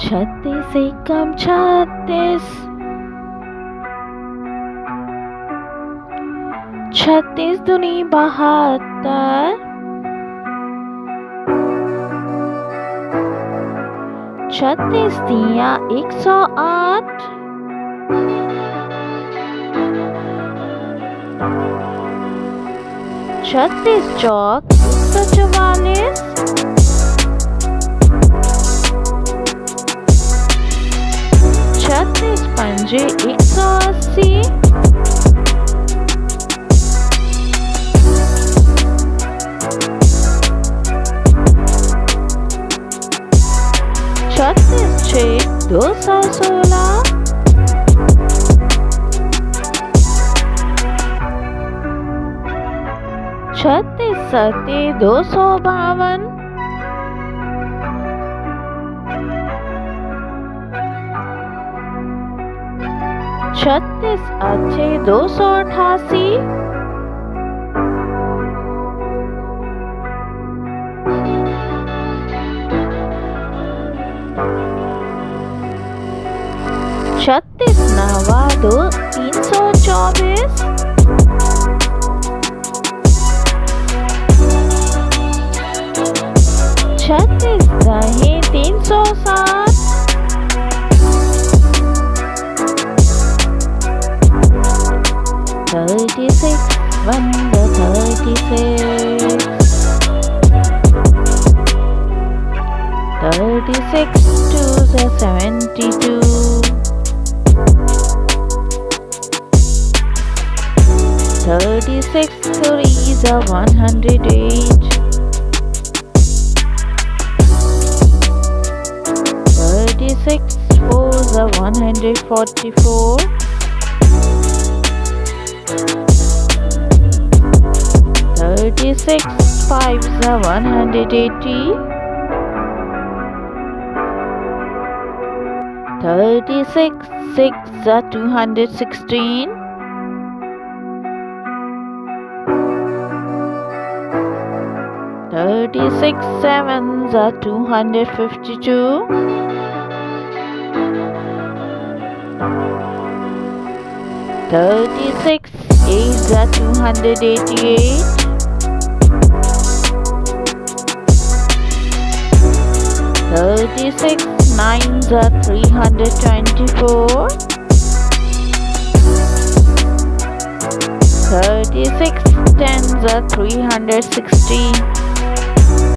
छत्तीस एकम छत्तीस, छत्तीस दूनी 72, छत्तीस तिया 108, छत्तीस चौक 144, छत्तीस पंजे 180, छत्तीस 6 216, छत्तीस 7 252, छत्तीस 8 288, छत्तीस 9 324, छत्तीस 10 307, $36 1 $36, $36 2 $72, $36 3 $108, $36 4 $144, $36 5 $180, $36 6 $216, $36 7 $252, $36 8 $288, $36 9 $324, $36 10 $360,